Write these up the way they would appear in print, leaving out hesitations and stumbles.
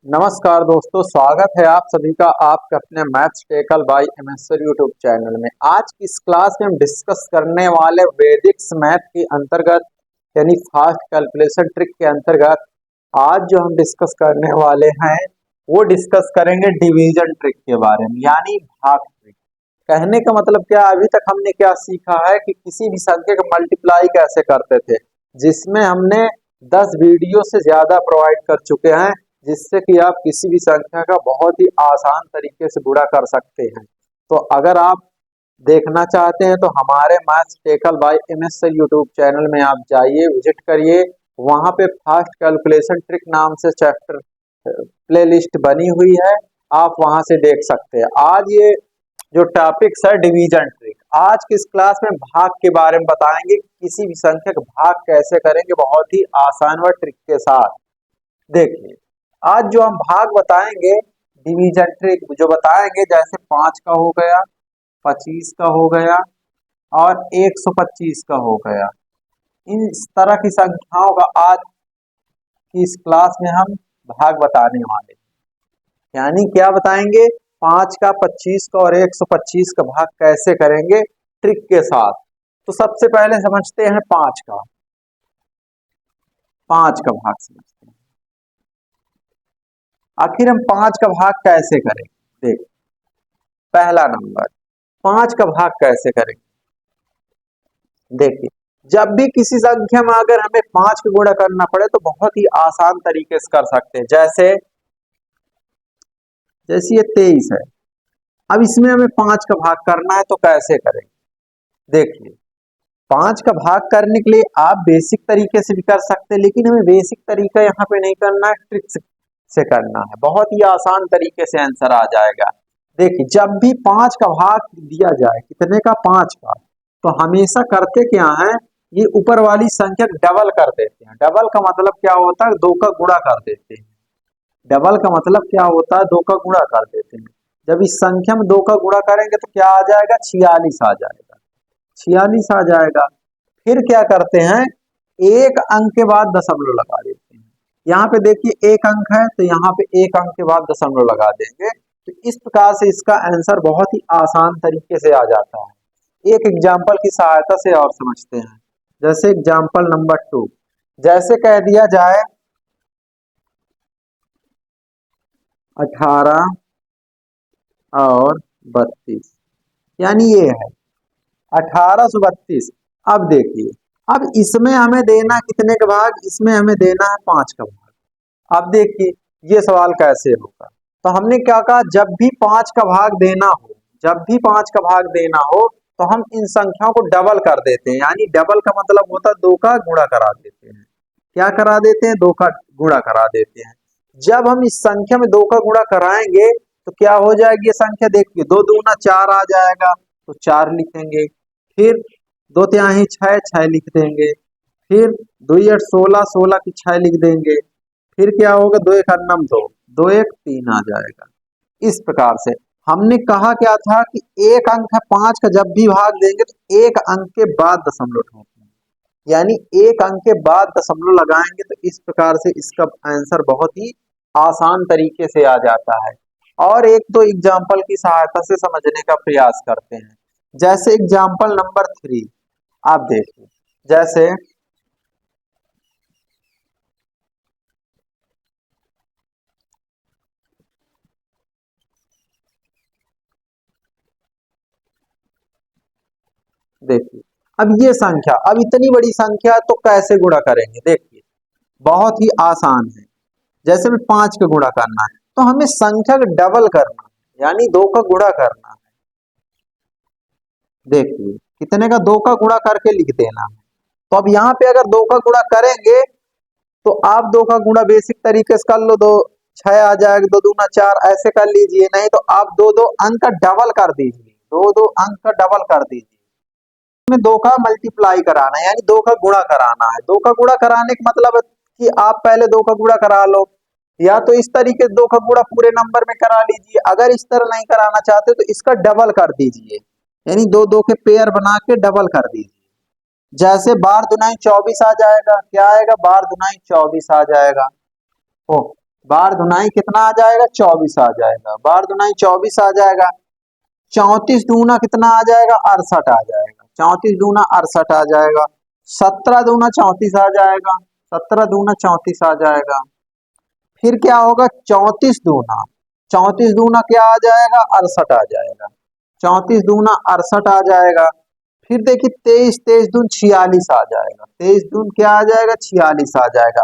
नमस्कार दोस्तों, स्वागत है आप सभी का आपके अपने maths tackle by MS sir YouTube channel में। आज की इस क्लास में हम डिस्कस करने वाले वैदिक मैथ के अंतर्गत यानी फास्ट कैलकुलेशन ट्रिक के अंतर्गत आज जो हम डिस्कस करने वाले हैं वो डिस्कस करेंगे डिवीजन ट्रिक के बारे में, यानी भाग ट्रिक। कहने का मतलब क्या, अभी तक हमने क्या सीखा है कि किसी भी संख्या का मल्टीप्लाई कैसे करते थे, जिसमें हमने 10 वीडियो से ज्यादा प्रोवाइड कर चुके हैं, जिससे कि आप किसी भी संख्या का बहुत ही आसान तरीके से गुणा कर सकते हैं। तो अगर आप देखना चाहते हैं तो हमारे maths tackle by MS sir YouTube channel में आप जाइए, विजिट करिए। वहां पे फास्ट कैलकुलेशन ट्रिक नाम से चैप्टर प्लेलिस्ट बनी हुई है, आप वहां से देख सकते हैं। आज ये जो टॉपिक्स है डिवीजन ट्रिक, आज की इस क्लास में भाग के बारे में बताएंगे, किसी भी संख्या का भाग कैसे करेंगे बहुत ही आसान व ट्रिक के साथ। देखिए, आज जो हम भाग बताएंगे डिवीजन ट्रिक जो बताएंगे, जैसे 5 का हो गया, 25 का हो गया और 125 का हो गया। इस तरह की संख्याओं का आज की इस क्लास में हम भाग बताने वाले हैं। यानी क्या बताएंगे, 5 का, 25 का और 125 का भाग कैसे करेंगे ट्रिक के साथ। तो सबसे पहले समझते हैं 5 का भाग समझते हैं। आखिर हम 5 का भाग कैसे करेंगे। देख, पहला नंबर 5 का भाग कैसे करेंगे। देखिए, जब भी किसी संख्या में अगर हमें 5 का गुणा करना पड़े तो बहुत ही आसान तरीके से कर सकते हैं। जैसे ये 23 है, अब इसमें हमें 5 का भाग करना है तो कैसे करेंगे। देखिए, 5 का भाग करने के लिए आप बेसिक तरीके से भी कर सकते हैं, लेकिन हमें बेसिक तरीका यहाँ पे नहीं करना है, ट्रिक से करना है। बहुत ही आसान तरीके से आंसर आ जाएगा। देखिए, जब भी 5 का भाग दिया जाए, कितने का, 5 का, तो हमेशा करते क्या है, ये ऊपर वाली संख्या डबल कर देते हैं। डबल का मतलब क्या होता है, 2 का गुणा कर देते हैं। डबल का मतलब क्या होता है, 2 का गुणा कर देते हैं। जब इस संख्या में 2 का गुणा करेंगे तो क्या आ जाएगा, 46 आ जाएगा। 46 आ जाएगा। फिर क्या करते हैं, एक अंक के बाद दशमलव लगा देते हैं। यहाँ पे देखिए एक अंक है तो यहाँ पे एक अंक के बाद दशमलव लगा देंगे। तो इस प्रकार से इसका आंसर बहुत ही आसान तरीके से आ जाता है। एक एग्जाम्पल की सहायता से और समझते हैं। जैसे एग्जाम्पल नंबर 2, जैसे कह दिया जाए 18 और 32, यानी ये है 1832। अब देखिए, अब इसमें हमें देना कितने का भाग, इसमें हमें देना है 5 का भाग। अब देखिए ये सवाल कैसे होगा। तो हमने क्या कहा, जब भी 5 का भाग देना हो, जब भी 5 का भाग देना हो तो हम इन संख्याओं को डबल कर देते हैं। यानी डबल का मतलब होता है 2 का गुणा करा देते हैं। क्या करा देते हैं, 2 का गुणा करा देते हैं। जब हम इस संख्या में 2 का गुणा कराएंगे तो क्या हो जाएगी ये संख्या, देखिए 2 दूना 4 आ जाएगा तो 4 लिखेंगे। फिर 2 तिहाई 6, 6 लिख देंगे। फिर 2 8 16, 16 की 6 लिख देंगे। फिर क्या होगा, 2 1 9 2, 2 1 3 आ जाएगा। इस प्रकार से हमने कहा क्या था कि एक अंक है 5 का, जब भी भाग देंगे तो एक अंक के बाद दशमलव ठोकेंगे, यानी एक अंक के बाद दशमलव लगाएंगे। तो इस प्रकार से इसका आंसर बहुत ही आसान तरीके से आ जाता है। और एक दो एग्जाम्पल की सहायता से समझने का प्रयास करते हैं। जैसे एग्जाम्पल नंबर 3, आप देखिए, जैसे देखिए, अब ये संख्या, अब इतनी बड़ी संख्या तो कैसे गुणा करेंगे। देखिए, बहुत ही आसान है। जैसे में 5 का गुणा करना है तो हमें संख्या का डबल करना है, यानी 2 का गुणा करना है। देखिए, कितने का, 2 का गुणा करके लिख देना है। तो अब यहाँ पे अगर 2 का गुणा करेंगे तो आप 2 का गुणा बेसिक तरीके से कर लो, 2 6 आ जाएगा, 2 दूना 4 ऐसे कर लीजिए। नहीं तो आप 2 2 अंक का डबल कर दीजिए, 2 2 अंक का डबल कर दीजिए। में 2 का मल्टीप्लाई कराना है, यानी 2 का गुणा कराना है। 2 का गुणा कराने का मतलब है कि आप पहले 2 का गुणा करा लो, या तो इस तरीके से 2 का गुणा पूरे नंबर में करा लीजिए। अगर इस तरह नहीं कराना चाहते तो इसका डबल कर दीजिए, यानी 2 2 के पेयर बना के डबल कर दीजिए। जैसे 12 दुनाई 24 आ जाएगा। क्या आएगा, 12 दुनाई 24 आ जाएगा। ओ, बार धुनाई कितना आ जाएगा, 24 आ जाएगा, बार धुनाई 24 आ जाएगा। 34 दूना कितना आ जाएगा, 68 आ जाएगा, 34 दूना 68 आ जाएगा। 17 दूना 34 आ जाएगा, 17 दूना 34 आ जाएगा। फिर क्या होगा, 34 दूना क्या आ जाएगा, 68 आ जाएगा, 34 दूना 68 आ जाएगा। फिर देखिए 23, 23 दून 46 आ जाएगा, 23 दून क्या आ जाएगा, 46 आ जाएगा।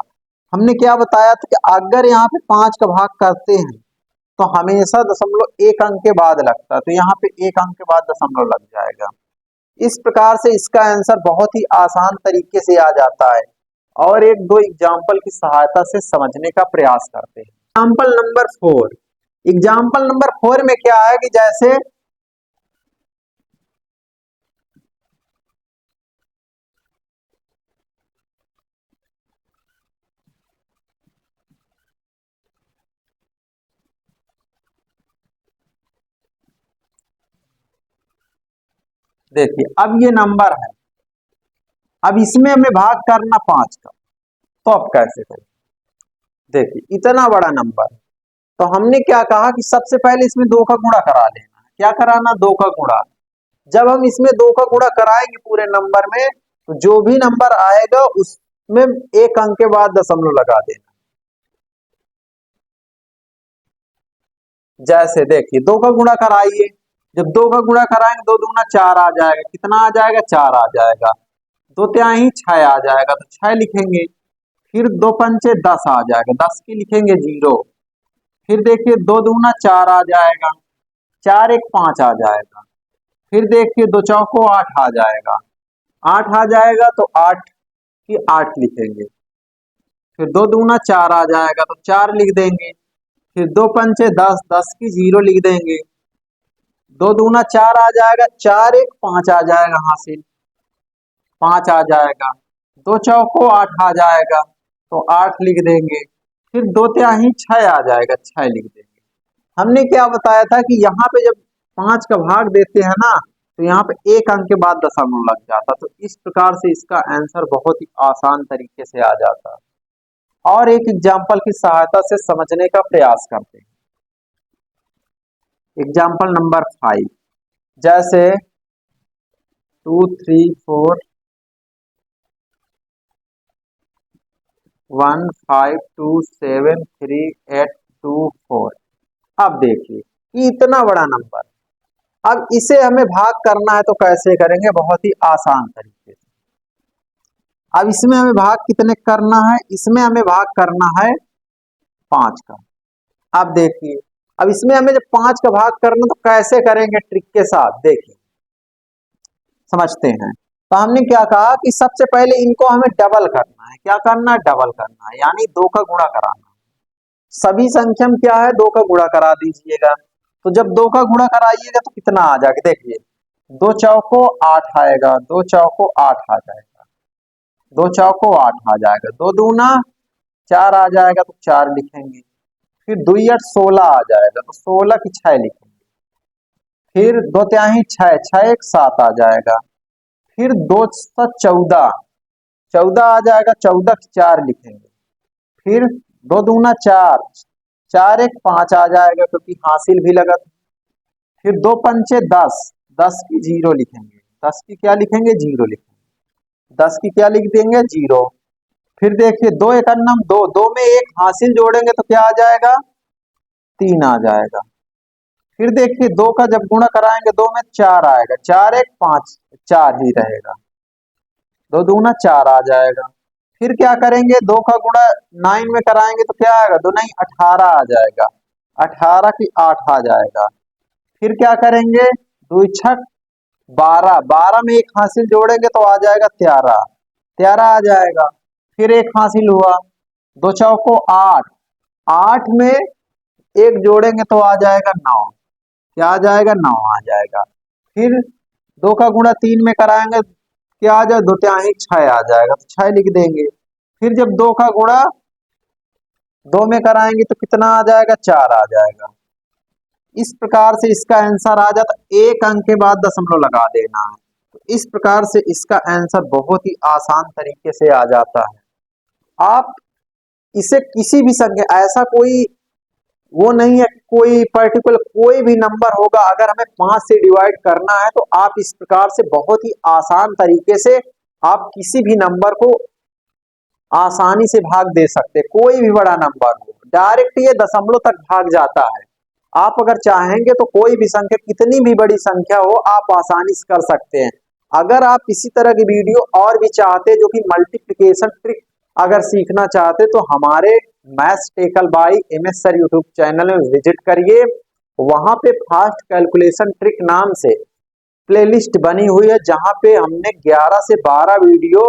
हमने क्या बताया था कि अगर यहाँ पे 5 का भाग करते हैं तो हमेशा दशमलव एक अंक के बाद लगता है, तो यहाँ पे एक अंक के बाद दशमलव लग जाएगा। इस प्रकार से इसका आंसर बहुत ही आसान तरीके से आ जाता है। और एक दो एग्जाम्पल की सहायता से समझने का प्रयास करते हैं। एग्जाम्पल नंबर 4, एग्जाम्पल नंबर 4 में क्या है कि जैसे देखिए अब ये नंबर है, अब इसमें हमें भाग करना 5 का, तो अब कैसे करें। देखिए इतना बड़ा नंबर है, तो हमने क्या कहा कि सबसे पहले इसमें 2 का गुणा करा लेना है। क्या कराना, 2 का गुणा। जब हम इसमें 2 का गुणा कराएंगे पूरे नंबर में, तो जो भी नंबर आएगा उसमें एक अंक के बाद दशमलव लगा देना। जैसे देखिए 2 का गुणा कराइए, जब 2 का गुणा कराएंगे 2 दूना 4 आ जाएगा, कितना आ जाएगा, 4 आ जाएगा। 2 तिहाई 6 आ जाएगा, तो 6 लिखेंगे। फिर 2 पंचे 10 आ जाएगा, 10 की लिखेंगे 0। फिर देखिए 2 दूना 4 आ जाएगा, 4 एक 5 आ जाएगा। फिर देखिए 2 चौको 8 आ जाएगा, 8 आ जाएगा तो 8 की 8 लिखेंगे। फिर 2 दूना 4 आ जाएगा, तो 4 लिख देंगे। फिर 2 पंचे 10, 10 की 0 लिख देंगे। 2 दूना 4 आ जाएगा, 4 एक 5 आ जाएगा, हासिल 5 आ जाएगा। 2 चौको 8 आ जाएगा, तो 8 लिख देंगे। फिर 2 तिहाई 6 आ जाएगा, 6 लिख देंगे। हमने क्या बताया था कि यहाँ पे जब 5 का भाग देते हैं ना, तो यहाँ पे एक अंक के बाद दशमलव लग जाता, तो इस प्रकार से इसका आंसर बहुत ही आसान तरीके से आ जाता है। और एक एग्जाम्पल की सहायता से समझने का प्रयास करते हैं। एग्जाम्पल नंबर 5, जैसे 2 3 4 1 5 2 7 3 8 2 4। अब देखिए ये इतना बड़ा नंबर, अब इसे हमें भाग करना है तो कैसे करेंगे, बहुत ही आसान तरीके से। अब इसमें हमें भाग कितने करना है, इसमें हमें भाग करना है 5 का। अब देखिए अब इसमें हमें जब 5 का भाग करना तो कैसे करेंगे, ट्रिक के साथ देखिए समझते हैं। तो हमने क्या कहा कि सबसे पहले इनको हमें डबल करना है। क्या करना है, डबल करना है, यानी 2 का गुणा कराना है। सभी संख्या में क्या है, 2 का गुणा करा दीजिएगा। तो जब 2 का गुणा कराइएगा तो कितना आ जाएगा, देखिए 2 चौको 8 आएगा, 2 चौको 8 आ जाएगा, 2 चौको 8 आ जाएगा। 2 दूना 4 आ जाएगा, तो 4 लिखेंगे। फिर 2 8 16 आ जाएगा, तो 16 की 6 लिखेंगे। फिर 2 तिहाई 6, 6 एक 7 आ जाएगा। फिर 2 7 14, 14 आ जाएगा, 14 की 4 लिखेंगे। फिर 2 दूना 4, 4 एक 5 आ जाएगा, क्योंकि हासिल भी लगा। फिर 2 पंचे 10, 10 की 0 लिखेंगे, 10 की क्या लिखेंगे, 0 लिखेंगे। 10 की क्या लिख देंगे, 0। फिर देखिए 2 एकन्नम 2, 2 में एक हासिल जोड़ेंगे तो क्या आ जाएगा, 3 आ जाएगा। फिर देखिए 2 का जब गुणा कराएंगे 2 में 4 आएगा, 4 एक 5, 4 ही रहेगा। 2 दूना 4 आ जाएगा। फिर क्या करेंगे, 2 का गुणा 9 में कराएंगे तो क्या आएगा, 2 नहीं 18 आ जाएगा, 18 की 8 आ जाएगा। फिर क्या करेंगे, 2 छक 12, 12 में एक हासिल जोड़ेंगे तो आ जाएगा 13, 13 आ जाएगा। फिर एक हासिल हुआ, 2 चौको 8, 8 में एक जोड़ेंगे तो आ जाएगा 9, क्या आ जाएगा, 9 आ जाएगा। फिर 2 का गुणा 3 में कराएंगे क्या आ जाएगा, 2 तिहाई 6 आ जाएगा, तो 6 लिख देंगे। फिर जब 2 का गुणा 2 में कराएंगे तो कितना आ जाएगा, 4 आ जाएगा। इस प्रकार से इसका आंसर आ जाता, एक अंक के बाद दशमलव लगा देना है। तो इस प्रकार से इसका आंसर बहुत ही आसान तरीके से आ जाता है। आप इसे किसी भी संख्या, ऐसा कोई वो नहीं है कि कोई पर्टिकुलर कोई भी नंबर होगा, अगर हमें 5 से डिवाइड करना है तो आप इस प्रकार से बहुत ही आसान तरीके से आप किसी भी नंबर को आसानी से भाग दे सकते हैं। कोई भी बड़ा नंबर हो, डायरेक्ट ये दशमलव तक भाग जाता है। आप अगर चाहेंगे तो कोई भी संख्या, कितनी भी बड़ी संख्या हो, आप आसानी से कर सकते हैं। अगर आप इसी तरह की वीडियो और भी चाहते हैं, जो कि मल्टीप्लिकेशन ट्रिक अगर सीखना चाहते, तो हमारे maths tackle by MS sir YouTube channel में विजिट करिए। वहां पे फास्ट कैलकुलेशन ट्रिक नाम से प्लेलिस्ट बनी हुई है, जहां पे हमने 11 से 12 वीडियो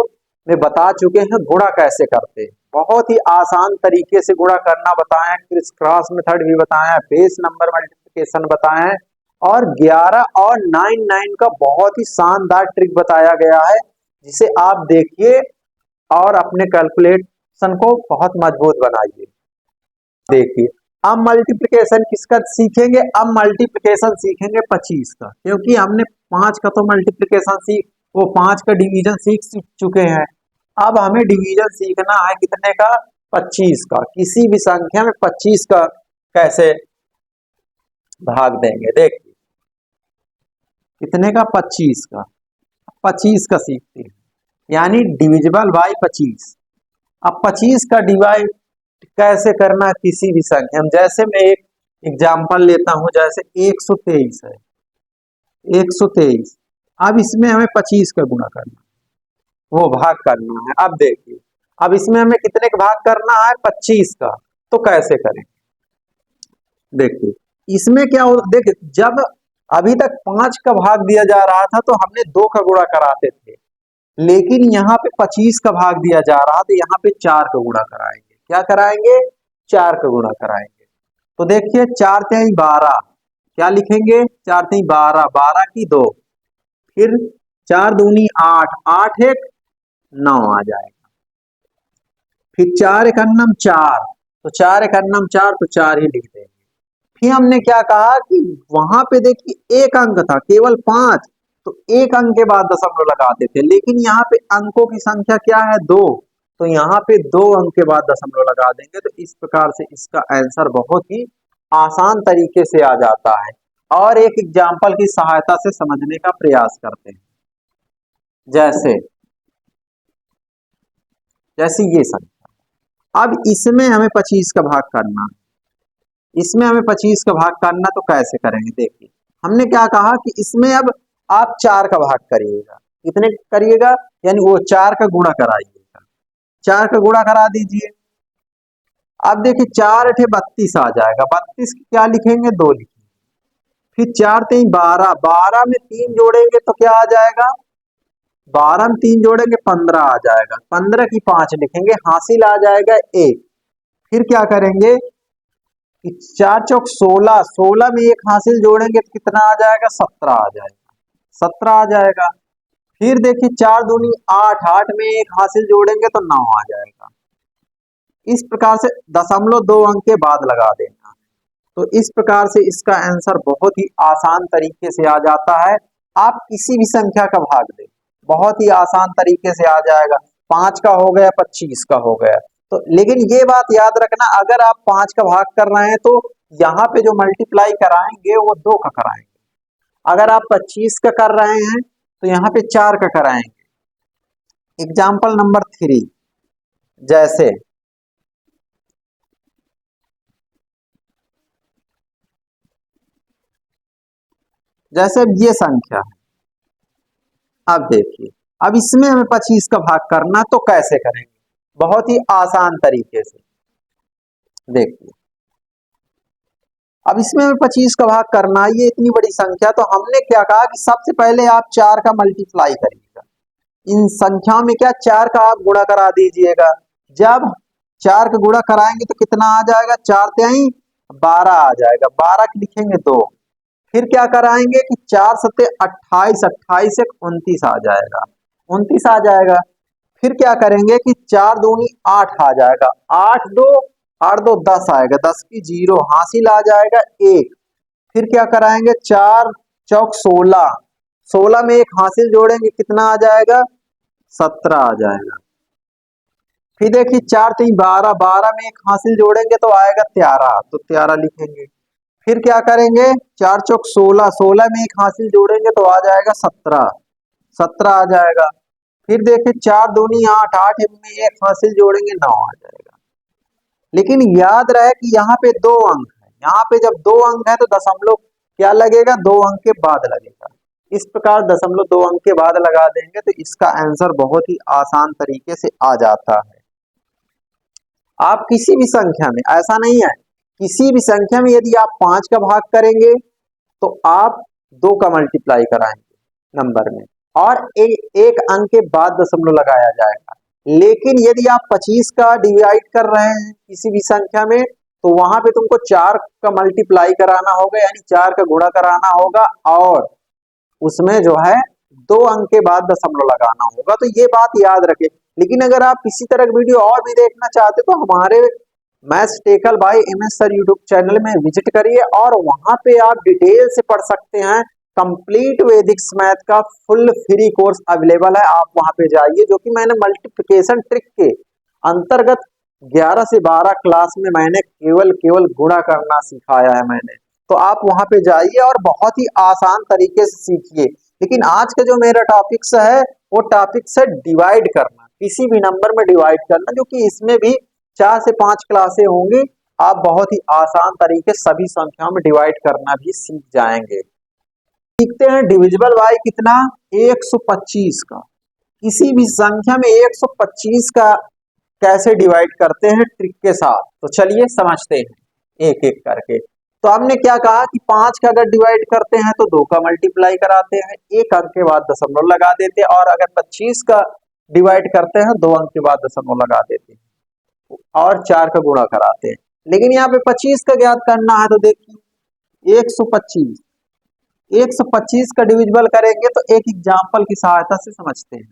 में बता चुके हैं गुणा कैसे करते हैं। बहुत ही आसान तरीके से गुणा करना बताया है, क्रिस क्रॉस मेथड भी बताया है, बेस नंबर मल्टीप्लिकेशन बताया है, और 11 और 9 का बहुत ही शानदार ट्रिक बताया गया है, जिसे आप देखिए और अपने कैलकुलेशन को बहुत मजबूत बनाइए। देखिए, अब मल्टीप्लिकेशन किसका सीखेंगे? अब मल्टीप्लिकेशन सीखेंगे 25 का, क्योंकि हमने 5 का तो मल्टीप्लिकेशन वो 5 का डिवीजन सीख चुके हैं। अब हमें डिवीजन सीखना है कितने का? 25 का। किसी भी संख्या में 25 का कैसे भाग देंगे? देखिए, कितने का? 25 का। 25 का सीखते हैं, यानी डिविजिबल बाय 25। अब 25 का डिवाइड कैसे करना किसी भी संख्या में? जैसे मैं एक एग्जांपल लेता हूं, जैसे 123 है, 123। अब इसमें हमें 25 का गुणा करना, वो भाग करना है। अब देखिए, अब इसमें हमें कितने का भाग करना है? 25 का। तो कैसे करें? देखिए, इसमें क्या हो, देखिए, जब अभी तक 5 का भाग दिया जा रहा था तो हमने 2 का गुणा कराते थे, लेकिन यहाँ पे 25 का भाग दिया जा रहा था, यहाँ पे 4 का गुणा कराएंगे। क्या कराएंगे? 4 का गुणा कराएंगे। तो देखिए, 4 3 12, क्या लिखेंगे? 4 3 12, 12 की 2, फिर 4 दूनी 8, 8 1 9 आ जाएगा। फिर 4 1 अन्नम 4, तो 4 1 अन्नम 4, तो 4 ही लिख देंगे। फिर हमने क्या कहा कि वहां पे देखिए एक अंक था, केवल 5, तो एक अंक के बाद दशमलव लगाते थे, लेकिन यहाँ पे अंकों की संख्या क्या है? 2, तो यहाँ पे 2 अंक के बाद दशमलव लगा देंगे। तो इस प्रकार से इसका आंसर बहुत ही आसान तरीके से आ जाता है। और एक एग्जाम्पल की सहायता से समझने का प्रयास करते हैं। जैसे जैसे ये संख्या, अब इसमें हमें 25 का भाग करना, इसमें हमें 25 का भाग करना, तो कैसे करेंगे? देखिए, हमने क्या कहा कि इसमें अब आप 4 का भाग करिएगा। कितने करिएगा? यानी वो 4 का गुणा कराइएगा, 4 का गुणा करा दीजिए। अब देखिए, 4 8 32 आ जाएगा, 32 क्या लिखेंगे? 2 लिखेंगे। फिर 4 3 12, 12 में 3 जोड़ेंगे तो क्या आ जाएगा? 12 में 3 जोड़ेंगे 15 आ जाएगा, 15 की 5 लिखेंगे, हासिल आ जाएगा 1। फिर क्या करेंगे कि 4 चौक 16, 16 में 1 हासिल जोड़ेंगे तो कितना आ जाएगा? 17 आ जाएगा, 17 आ जाएगा। फिर देखिए, 4 दूनी 8, 8 में 1 हासिल जोड़ेंगे तो 9 आ जाएगा। इस प्रकार से दशमलव 2 अंक के बाद लगा देना। तो इस प्रकार से इसका आंसर बहुत ही आसान तरीके से आ जाता है। आप किसी भी संख्या का भाग दें, बहुत ही आसान तरीके से आ जाएगा। 5 का हो गया, 25 का हो गया। तो लेकिन ये बात याद रखना, अगर आप 5 का भाग कर रहे हैं तो यहाँ पे जो मल्टीप्लाई कराएंगे वो 2 का कराएंगे। अगर आप 25 का कर रहे हैं तो यहाँ पे 4 का कराएंगे। एग्जाम्पल नंबर 3, जैसे जैसे ये संख्या है, अब देखिए, अब इसमें हमें 25 का भाग करना, तो कैसे करेंगे? बहुत ही आसान तरीके से। देखिए, अब इसमें हमें 25 का भाग करना है, ये इतनी बड़ी संख्या, तो हमने क्या कहा कि सबसे पहले आप 4 का मल्टीप्लाई करिएगा। इन संख्याओं में क्या 4 का आप गुणा करा दीजिएगा। जब 4 का गुणा कराएंगे तो कितना आ जाएगा? 4 3 12 आ जाएगा, 12 की लिखेंगे 2। फिर क्या कराएंगे कि 4 7 28, 28 1 29 आ जाएगा, 29 आ जाएगा। फिर क्या करेंगे कि 4 दूनी 8 आ जाएगा, 8 2 8 2 10 आएगा, 10 की 0 हासिल आ जाएगा 1। फिर क्या कराएंगे? 4 चौक 16, 16 में 1 हासिल जोड़ेंगे कितना आ जाएगा? 17 आ जाएगा। फिर देखिए 4 3 12, 12 में एक हासिल जोड़ेंगे तो आएगा 13, तो 13 लिखेंगे। फिर क्या करेंगे, 4 चौक 16, 16 में एक हासिल जोड़ेंगे तो आ जाएगा 17, 17 आ जाएगा। फिर देखिए 4 दूनी 8, 8 में एक हासिल जोड़ेंगे 9 आ जाएगा। लेकिन याद रहे कि यहाँ पे 2 अंक है, यहाँ पे जब 2 अंक है तो दशमलव क्या लगेगा, 2 अंक के बाद लगेगा। इस प्रकार दशमलव 2 अंक के बाद लगा देंगे तो इसका आंसर बहुत ही आसान तरीके से आ जाता है। आप किसी भी संख्या में, ऐसा नहीं है, किसी भी संख्या में यदि आप 5 का भाग करेंगे तो आप 2 का मल्टीप्लाई कराएंगे नंबर में और एक अंक के बाद दशमलव लगाया जाएगा। लेकिन यदि आप 25 का डिवाइड कर रहे हैं किसी भी संख्या में तो वहां पे तुमको 4 का मल्टीप्लाई कराना होगा, यानी 4 का गुणा कराना होगा और उसमें जो है 2 अंक के बाद दशमलव लगाना होगा। तो ये बात याद रखें। लेकिन अगर आप इसी तरह की वीडियो और भी देखना चाहते तो हमारे maths tackle by MS sir YouTube channel में विजिट करिए और वहां पे आप डिटेल से पढ़ सकते हैं। कंप्लीट वैदिक्स मैथ का फुल फ्री कोर्स अवेलेबल है, आप वहां पे जाइए। जो कि मैंने मल्टीप्लिकेशन ट्रिक के अंतर्गत 11 से 12 क्लास में मैंने केवल गुणा करना सिखाया है मैंने। तो आप वहां पे जाइए और बहुत ही आसान तरीके से सीखिए। लेकिन आज का जो मेरा टॉपिक्स है वो टॉपिक्स है डिवाइड करना, किसी भी नंबर में डिवाइड करना, जो कि इसमें भी 4 से 5 क्लासें होंगी। आप बहुत ही आसान तरीके सभी संख्याओं में डिवाइड करना भी सीख जाएंगे। सीखते हैं डिविजिबल बाय कितना, 125 का। किसी भी संख्या में 125 का कैसे डिवाइड करते हैं ट्रिक के साथ, तो चलिए समझते हैं एक एक करके। तो हमने क्या कहा कि 5 का अगर डिवाइड करते हैं तो 2 का मल्टीप्लाई कराते हैं, एक अंक के बाद दशमलव लगा देते हैं। और अगर 25 का डिवाइड करते हैं 2 अंक के बाद दशमलव लगा देते हैं और 4 का गुणा कराते हैं। लेकिन यहाँ पे 25 का ज्ञात करना है तो देखिए 125 का डिविजिबल करेंगे तो एक एग्जाम्पल की सहायता से समझते हैं।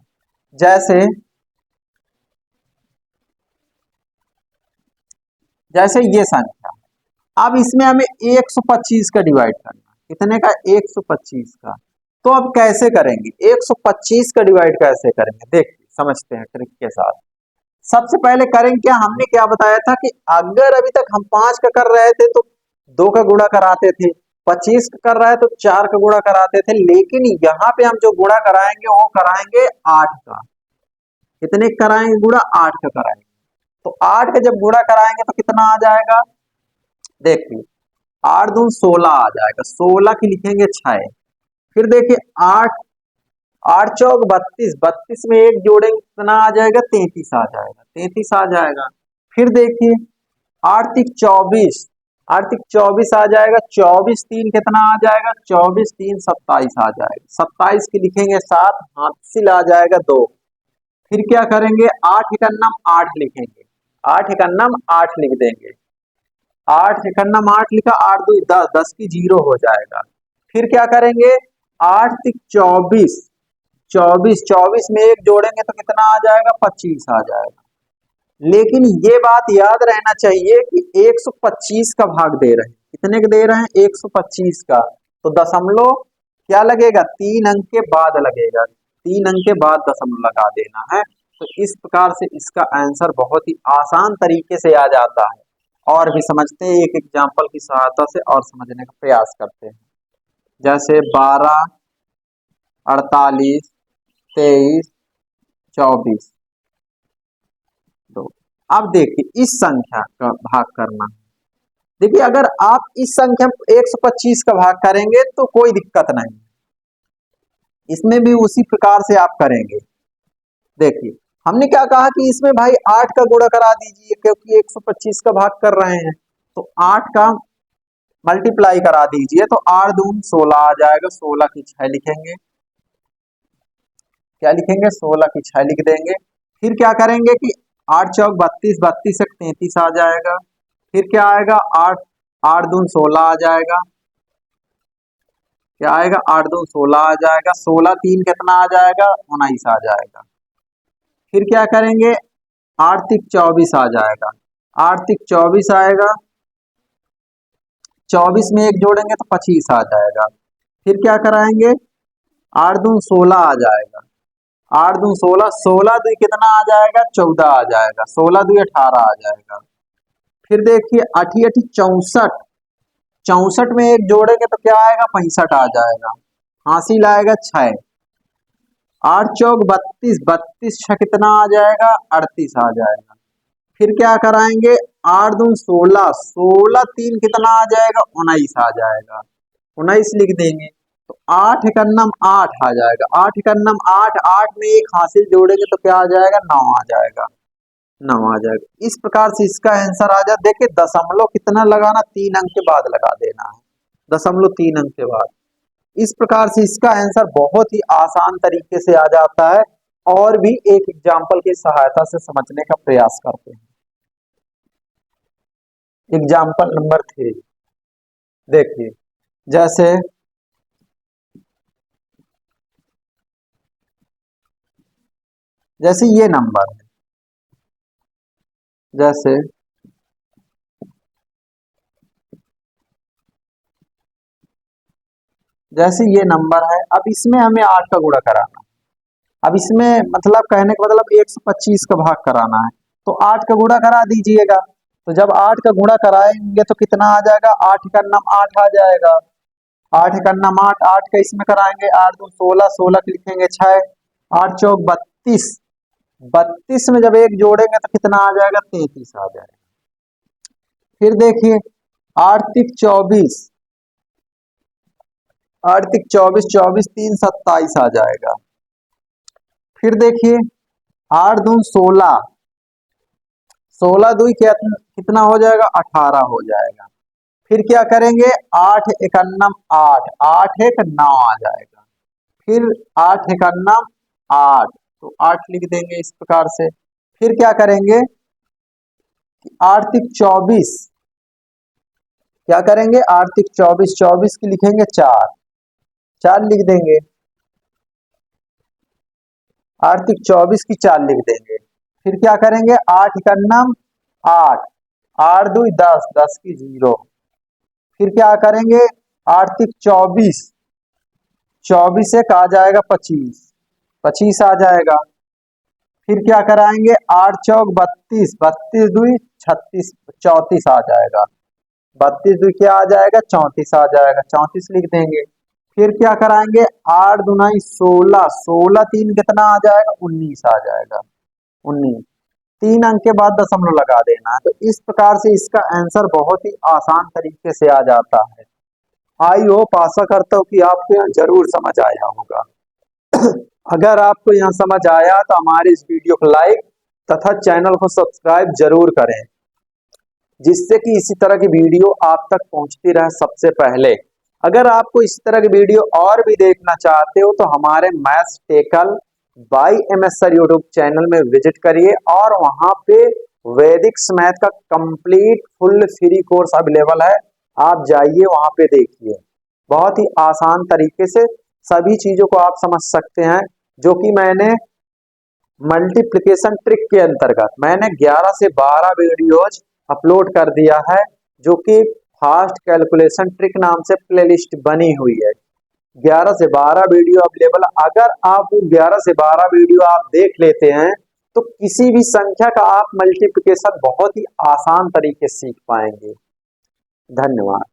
जैसे ये संख्या, अब इसमें हमें 125 का डिवाइड करना, कितने का, 125 का। तो अब कैसे करेंगे, 125 का डिवाइड कैसे करेंगे, देखिए समझते हैं ट्रिक के साथ। सबसे पहले करेंगे क्या, हमने क्या बताया था कि अगर अभी तक हम 5 का कर रहे थे तो 2 का गुणा कराते थे, 25 का कर रहे हैं तो 4 का गुणा कराते थे। लेकिन यहाँ पे हम जो गुणा कराएंगे वो कराएंगे 8 का। कितने कराएंगे गुणा, 8 का कराएंगे। तो 8 का जब गुणा कराएंगे तो कितना आ जाएगा, देखिए 8 दून 16 आ जाएगा, 16 की लिखेंगे 6। फिर देखिए 8 8 चौक 32, 32 में एक जोड़ेंगे कितना आ जाएगा, 33 आ जाएगा, 33 आ जाएगा। फिर देखिए 8 तिक 24, 8 तिक 24 आ जाएगा, 24 3 कितना आ जाएगा, 24 3 27 आ जाएगा, 27 की लिखेंगे 7, हासिल आ जाएगा 2। फिर क्या करेंगे, 8 एकन्नम 8 लिखेंगे, 8 एकन्नम 8 लिख देंगे, 8 एकन्नम 8 लिखा, 8 2 10, 10 की 0 हो जाएगा। फिर क्या करेंगे, 8 तिक 24, 24 में एक जोड़ेंगे तो कितना आ जाएगा, 25 आ जाएगा। लेकिन ये बात याद रहना चाहिए कि 125 का भाग दे रहे हैं, कितने का दे रहे हैं, 125 का। तो दशमलव क्या लगेगा, 3 अंक के बाद लगेगा, 3 अंक के बाद दशमलव लगा देना है। तो इस प्रकार से इसका आंसर बहुत ही आसान तरीके से आ जाता है। और भी समझते हैं एक एग्जाम्पल की सहायता से और समझने का प्रयास करते हैं। जैसे 12 48 23 24 2। अब देखिए इस संख्या का भाग करना, देखिए अगर आप इस संख्या 125 का भाग करेंगे तो कोई दिक्कत नहीं, इसमें भी उसी प्रकार से आप करेंगे। देखिए हमने क्या कहा कि इसमें भाई 8 का गुणा करा दीजिए, क्योंकि 125 का भाग कर रहे हैं तो 8 का मल्टीप्लाई करा दीजिए। तो 8 दून 16 आ जाएगा, 16 की 6 लिखेंगे, क्या लिखेंगे, 16 की 6 लिख देंगे। फिर क्या करेंगे कि 8 चौक 32, 32 से 33 आ जाएगा। फिर क्या आएगा, 8 8 दून 16 आ जाएगा, क्या आएगा, 8 दून 16 आ जाएगा, 16 3 कितना आ जाएगा, 19 आ जाएगा। फिर क्या करेंगे, 8 तिक 24 आ जाएगा, 8 तिक 24 आएगा, 24 में एक जोड़ेंगे तो 25 आ जाएगा। फिर क्या कराएंगे, 8 दून 16 आ जाएगा, 8 दूनी 16, 16 दूनी कितना आ जाएगा, 14 आ जाएगा, 16 दूनी 18 आ जाएगा। फिर देखिए 8 8 64, 64 में एक जोड़ेंगे तो क्या आएगा, 65 आ जाएगा। हासिल आएगा 6। 8 चौक 32, 32 6 कितना आ जाएगा, 38 आ जाएगा। फिर क्या कराएंगे, 8 दूनी 16, 16 3 कितना आ जाएगा, 19 आ जाएगा, 19 लिख देंगे। तो 8 एकन्नम 8 आ जाएगा, 8 एकन्नम 8, 8 में एक हासिल जोड़ेंगे तो क्या आ जाएगा, 9 आ जाएगा, 9 आ जाएगा। इस प्रकार से इसका आंसर आ जाए। देखिए दशमलव कितना लगाना, 3 अंक के बाद लगा देना है, दशमलव 3 अंक के बाद। इस प्रकार से इसका आंसर बहुत ही आसान तरीके से आ जाता है। और भी एक एग्जाम्पल की सहायता से समझने का प्रयास करते हैं। एग्जाम्पल नंबर 3 देखिए, जैसे जैसे ये नंबर है, जैसे जैसे ये नंबर है, अब इसमें हमें 8 का गुणा कराना है। अब इसमें मतलब कहने का मतलब 125 का भाग कराना है, तो 8 का गुणा करा दीजिएगा। तो जब 8 का गुणा कराएंगे तो कितना आ जाएगा, 8 का नाम 8 आ जाएगा, 8 का नाम 8, 8 का इसमें कराएंगे, 8 दूनी 16, 16 के लिखेंगे 6, 8 चौक 32, 32 में जब एक जोड़ेंगे तो कितना आ जाएगा, 33 आ जाएगा। फिर देखिए 8 तिक 24, 8 तिक 24, 24 3 27 आ जाएगा। फिर देखिए 8 दूनी 16, 16 दुई कितना हो जाएगा, 18 हो जाएगा। फिर क्या करेंगे, 8 एकन्नम 8, 8 एक 9 आ जाएगा। फिर 8 एकन्नम 8, तो 8 लिख देंगे इस प्रकार से। फिर क्या करेंगे, 8 तिक 24, क्या करेंगे, 8 तिक 24, 24 की लिखेंगे 4, 4 लिख देंगे, 8 तिक 24 की 4 लिख देंगे। फिर क्या करेंगे, 8 एकन्नम 8, 8 दुई 10, 10 की 0। फिर क्या करेंगे, 8 तिक 24, 24 एक आ जाएगा 25, 25 आ जाएगा। फिर क्या कराएंगे, 8 चौक 32, 32 दुई 36, 34 आ जाएगा, 32 दुई क्या आ जाएगा, 34 आ जाएगा, 34 लिख देंगे। फिर क्या कराएंगे, 8 दुनाई 16, 16 3 कितना आ जाएगा, 19 आ जाएगा, 19। 3 अंक के बाद दशमलव लगा देना है। तो इस प्रकार से इसका आंसर बहुत ही आसान तरीके से आ जाता है। आई होप, आशा करता हूँ कि आपको यहाँ जरूर समझ आया होगा। अगर आपको यहाँ समझ आया तो हमारे इस वीडियो को लाइक तथा चैनल को सब्सक्राइब जरूर करें, जिससे कि इसी तरह की वीडियो आप तक पहुंचती रहे सबसे पहले। अगर आपको इस तरह की वीडियो और भी देखना चाहते हो तो हमारे maths tackle by MS sir YouTube channel में विजिट करिए, और वहां पे वैदिक मैथ का complete full free course available है। आप जाइए वहां पे देखिए, बहुत ही आसान तरीके से सभी चीजों को आप समझ सकते हैं। जो कि मैंने मल्टीप्लिकेशन ट्रिक के अंतर्गत मैंने 11 से 12 वीडियोज अपलोड कर दिया है, जो कि फास्ट कैलकुलेशन ट्रिक नाम से प्लेलिस्ट बनी हुई है। 11 से 12 वीडियो अवेलेबल। अगर आप 11 से 12 वीडियो आप देख लेते हैं तो किसी भी संख्या का आप मल्टीप्लिकेशन बहुत ही आसान तरीके से सीख पाएंगे। धन्यवाद।